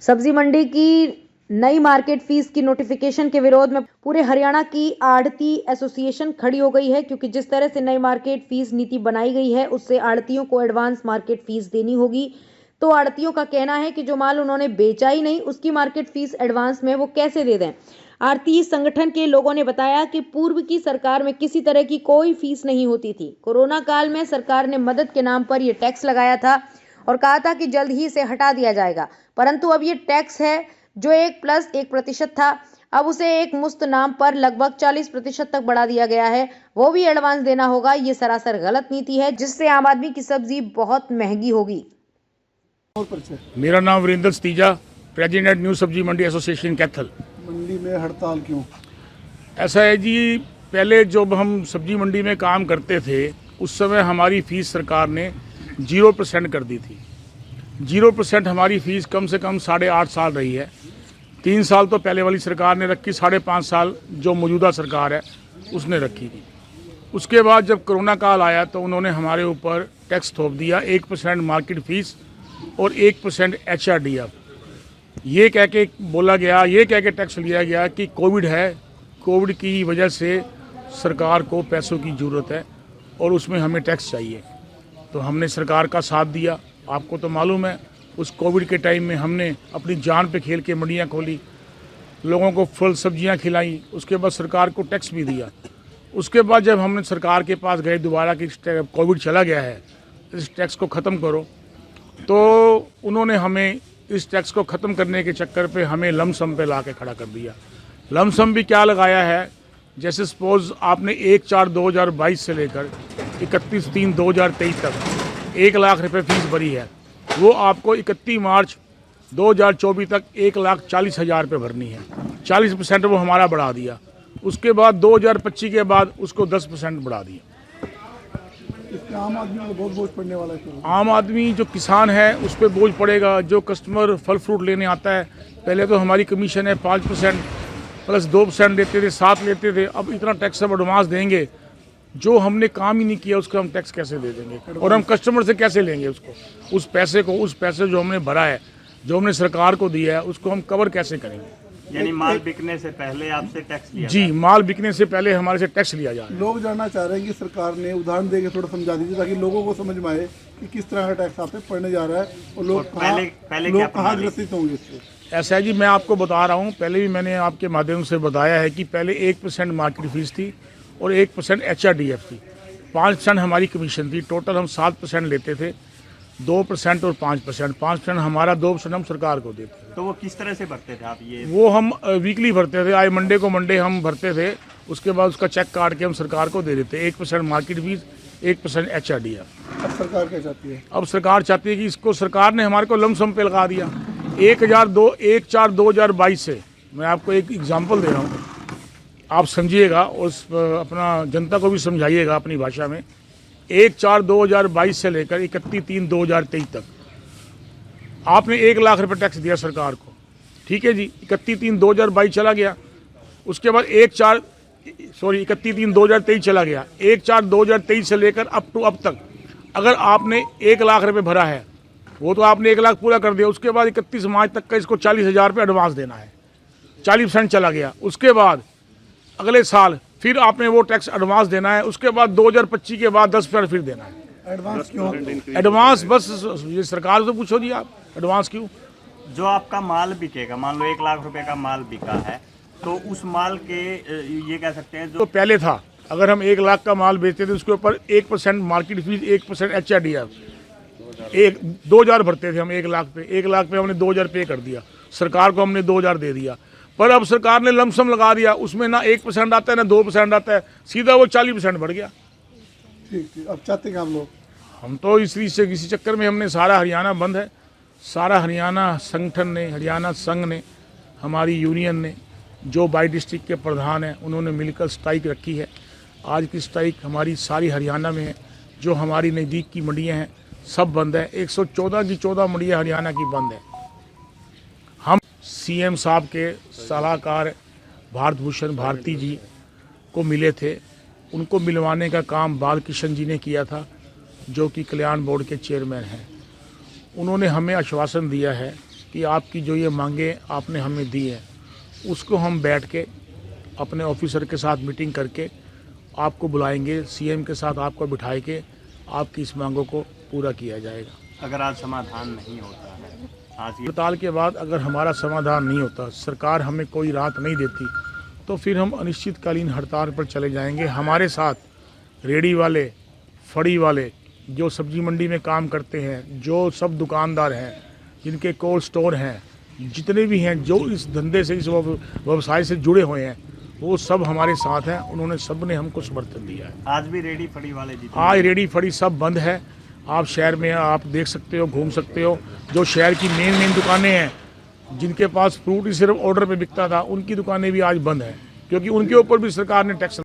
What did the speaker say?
सब्जी मंडी की नई मार्केट फीस की नोटिफिकेशन के विरोध में पूरे हरियाणा की आढ़ती एसोसिएशन खड़ी हो गई है, क्योंकि जिस तरह से नई मार्केट फीस नीति बनाई गई है उससे आढ़तियों को एडवांस मार्केट फीस देनी होगी। तो आढ़तियों का कहना है कि जो माल उन्होंने बेचा ही नहीं उसकी मार्केट फीस एडवांस में वो कैसे दे दें। आढ़ती संगठन के लोगों ने बताया कि पूर्व की सरकार में किसी तरह की कोई फीस नहीं होती थी। कोरोना काल में सरकार ने मदद के नाम पर यह टैक्स लगाया था और कहा था कि जल्द ही इसे हटा दिया जाएगा, परंतु अब ये टैक्स है जो 1+1% था, अब उसे एक मुश्त नाम पर लगभग 40% तक बढ़ा दिया गया है, वो भी एडवांस देना होगा। ये सरासर गलत नीति है जिससे आम आदमी की सब्जी बहुत महंगी होगी। मेरा नाम वीरेंद्र सतीजा, प्रेसिडेंट न्यू सब्जी मंडी एसोसिएशन कैथल। मंडी में हड़ताल क्यों? ऐसा है जी, पहले जब हम सब्जी मंडी में काम करते थे उस समय हमारी फीस सरकार ने 0% कर दी थी। 0% हमारी फीस कम से कम 8.5 साल रही है। 3 साल तो पहले वाली सरकार ने रखी, 5.5 साल जो मौजूदा सरकार है उसने रखी थी। उसके बाद जब कोरोना काल आया तो उन्होंने हमारे ऊपर टैक्स थोप दिया, 1% मार्केट फीस और 1% HRDF। ये कह के बोला गया, ये कह के टैक्स लिया गया कि कोविड है, कोविड की वजह से सरकार को पैसों की ज़रूरत है और उसमें हमें टैक्स चाहिए। तो हमने सरकार का साथ दिया। आपको तो मालूम है उस कोविड के टाइम में हमने अपनी जान पे खेल के मंडियाँ खोली, लोगों को फल सब्जियाँ खिलाई, उसके बाद सरकार को टैक्स भी दिया। उसके बाद जब हमने सरकार के पास गए दोबारा कि कोविड चला गया है, इस टैक्स को ख़त्म करो, तो उन्होंने हमें इस टैक्स को ख़त्म करने के चक्कर पे हमें लमसम पे ला के खड़ा कर दिया। लमसम भी क्या लगाया है, जैसे सपोज़ आपने 1/4/2022 से लेकर 31/3/2023 तक 1 लाख रुपये फीस भरी है, वो आपको 31 मार्च 2024 तक 1,40,000 रुपये भरनी है। 40% वो हमारा बढ़ा दिया। उसके बाद 2025 के बाद उसको 10% बढ़ा दिया। इसमें आम आदमी को बहुत बोझ पड़ने वाला है। आम आदमी जो किसान है उस पर बोझ पड़ेगा। जो कस्टमर फल फ्रूट लेने आता है, पहले तो हमारी कमीशन है 5% प्लस 2% लेते थे, 7 लेते थे, अब इतना टैक्स सब एडवांस देंगे। जो हमने काम ही नहीं किया उसका हम टैक्स कैसे दे देंगे और हम कस्टमर से कैसे लेंगे उसको, उस पैसे जो हमने भरा है, जो हमने सरकार को दिया है, उसको हम कवर कैसे करेंगे। यानी माल बिकने से पहले आपसे टैक्स लिया जी, माल बिकने से पहले हमारे से टैक्स लिया जा रहा है। लोग जानना चाह रहे हैं कि सरकार ने उदाहरण देके थोड़ा समझा दीजिए ताकि लोगों को समझ में आए कि किस तरह का टैक्स आप पे पड़ने जा रहा है और लोग कहाँ ग्रसित होंगे इससे। ऐसा है जी, मैं आपको बता रहा हूँ, पहले भी मैंने आपके माध्यम से बताया है कि पहले 1% मार्केट फीस थी और 1% HRDF थी, 5% हमारी कमीशन थी। टोटल हम 7% लेते थे, 2% और 5%। 5% हमारा, 2% हम सरकार को देते थे। तो वो किस तरह से भरते थे आप? ये वो हम वीकली भरते थे, आज मंडे को मंडे हम भरते थे, उसके बाद उसका चेक काट के हम सरकार को दे देते। 1% मार्केट फीस, 1% HRDF। अब सरकार क्या चाहती है? अब सरकार चाहती है कि इसको, सरकार ने हमारे को लमसम पे लगा दिया 1/4/2022 से। मैं आपको एक एग्जांपल दे रहा हूँ, आप समझिएगा और अपना जनता को भी समझाइएगा अपनी भाषा में। 1/4/2022 से लेकर 31/3/2023 तक आपने 1 लाख रुपये टैक्स दिया सरकार को, ठीक है जी। 31/3/2022 चला गया, उसके बाद 31/3/2023 चला गया। 1/4/2023 से लेकर अब तक अगर आपने 1 लाख रुपये भरा है, वो तो आपने 1 लाख पूरा कर दिया। उसके बाद 31 मार्च तक का इसको 40,000 रुपये एडवांस देना है, 40% चला गया। उसके बाद अगले साल फिर आपने वो टैक्स एडवांस देना है। उसके बाद 2025 के बाद 10% फिर देना है। एडवांस क्यों? एडवांस बस ये सरकार से पूछो जी, आप एडवांस क्यों? जो आपका माल बिकेगा, मान लो 1 लाख रुपए का माल बिका है, तो उस माल के ये कह सकते हैं तो जो पहले था, अगर हम 1 लाख का माल बेचते थे उसके ऊपर 1% मार्केट फीस, 1% HRDF, 2,000 भरते थे हम 1 लाख पे। 1 लाख पे हमने 2,000 पे कर दिया, सरकार को हमने 2,000 दे दिया। पर अब सरकार ने लमसम लगा दिया, उसमें ना 1% आता है ना 2% आता है, सीधा वो 40% बढ़ गया। ठीक, अब चाहते हैं हम लोग, हम तो इसी चक्कर में हमने सारा हरियाणा बंद है। सारा हरियाणा संगठन ने, हरियाणा संघ ने, हमारी यूनियन ने, जो 22 डिस्ट्रिक्ट के प्रधान हैं, उन्होंने मिलकर स्ट्राइक रखी है। आज की स्ट्राइक हमारी सारी हरियाणा में है। जो हमारी नज़दीक की मंडियाँ हैं सब बंद है। 114 की 14 मंडियाँ हरियाणा की बंद है। हम CM साहब के सलाहकार भारत भूषण भारती जी को मिले थे, उनको मिलवाने का काम बालकृष्ण जी ने किया था, जो कि कल्याण बोर्ड के चेयरमैन हैं। उन्होंने हमें आश्वासन दिया है कि आपकी जो ये मांगे आपने हमें दी है, उसको हम बैठ के अपने ऑफिसर के साथ मीटिंग करके आपको बुलाएंगे, सीएम के साथ आपको बिठाए के आपकी इस मांगों को पूरा किया जाएगा। अगर आज समाधान नहीं होता है, आज ये हड़ताल के बाद अगर हमारा समाधान नहीं होता, सरकार हमें कोई राहत नहीं देती, तो फिर हम अनिश्चितकालीन हड़ताल पर चले जाएंगे। हमारे साथ रेडी वाले, फड़ी वाले, जो सब्जी मंडी में काम करते हैं, जो सब दुकानदार हैं, जिनके कोल्ड स्टोर हैं, जितने भी हैं जो इस धंधे से, इस व्यवसाय से जुड़े हुए हैं, वो सब हमारे साथ हैं। उन्होंने सब ने हमको समर्थन दिया है। आज भी रेडी फड़ी वाले जितने आज रेडी फड़ी सब बंद है। आप शहर में आप देख सकते हो, घूम सकते हो। जो शहर की मेन दुकानें हैं, जिनके पास फ्रूट ही सिर्फ ऑर्डर पे बिकता था, उनकी दुकानें भी आज बंद हैं, क्योंकि उनके ऊपर भी सरकार ने टैक्स